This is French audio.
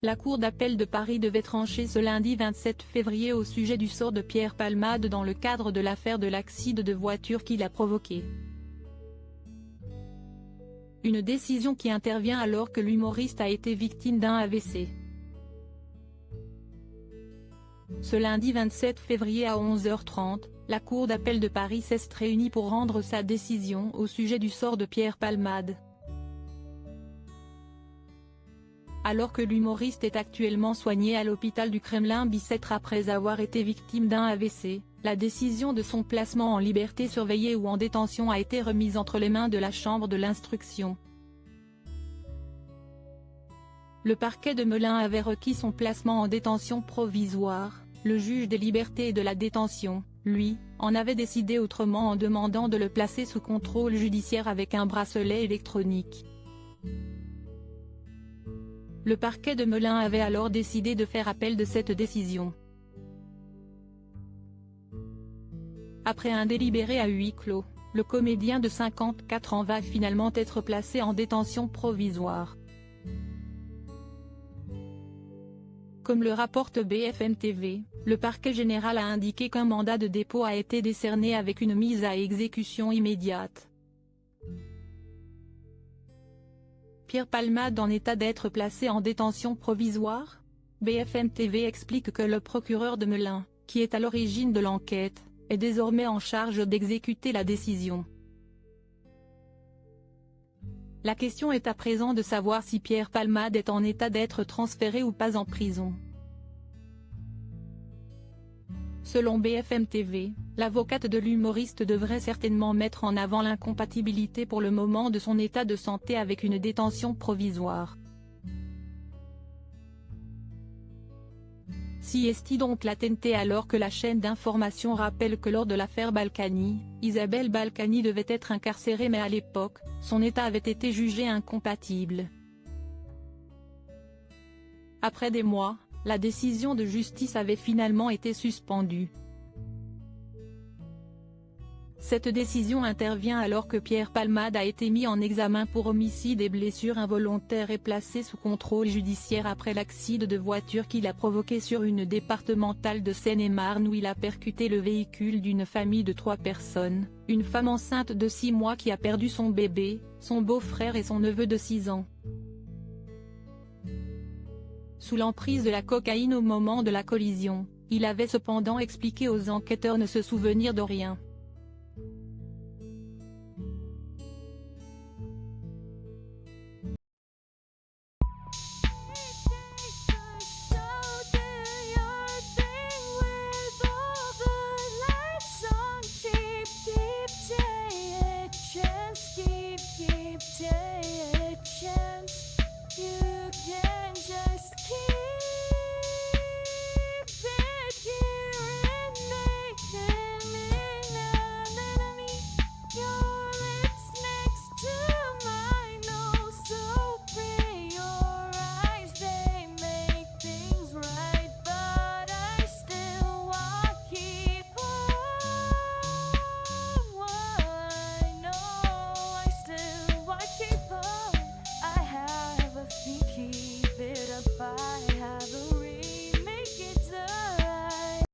La Cour d'appel de Paris devait trancher ce lundi 27 février au sujet du sort de Pierre Palmade dans le cadre de l'affaire de l'accident de voiture qu'il a provoqué. Une décision qui intervient alors que l'humoriste a été victime d'un AVC. Ce lundi 27 février à 11h30, la Cour d'appel de Paris s'est réunie pour rendre sa décision au sujet du sort de Pierre Palmade. Alors que l'humoriste est actuellement soigné à l'hôpital du Kremlin-Bicêtre après avoir été victime d'un AVC, la décision de son placement en liberté surveillée ou en détention a été remise entre les mains de la Chambre de l'instruction. Le parquet de Melun avait requis son placement en détention provisoire, le juge des libertés et de la détention, lui, en avait décidé autrement en demandant de le placer sous contrôle judiciaire avec un bracelet électronique. Le parquet de Melun avait alors décidé de faire appel de cette décision. Après un délibéré à huis clos, le comédien de 54 ans va finalement être placé en détention provisoire. Comme le rapporte BFM TV, le parquet général a indiqué qu'un mandat de dépôt a été décerné avec une mise à exécution immédiate. Pierre Palmade en état d'être placé en détention provisoire? BFM TV explique que le procureur de Melun, qui est à l'origine de l'enquête, est désormais en charge d'exécuter la décision. La question est à présent de savoir si Pierre Palmade est en état d'être transféré ou pas en prison. Selon BFM TV, l'avocate de l'humoriste devrait certainement mettre en avant l'incompatibilité pour le moment de son état de santé avec une détention provisoire. Si est donc la TNT alors que la chaîne d'information rappelle que lors de l'affaire Balkany, Isabelle Balkany devait être incarcérée mais à l'époque, son état avait été jugé incompatible. Après des mois, la décision de justice avait finalement été suspendue. Cette décision intervient alors que Pierre Palmade a été mis en examen pour homicide et blessures involontaires et placé sous contrôle judiciaire après l'accident de voiture qu'il a provoqué sur une départementale de Seine-et-Marne où il a percuté le véhicule d'une famille de 3 personnes, une femme enceinte de 6 mois qui a perdu son bébé, son beau-frère et son neveu de 6 ans. Sous l'emprise de la cocaïne au moment de la collision, il avait cependant expliqué aux enquêteurs ne se souvenir de rien.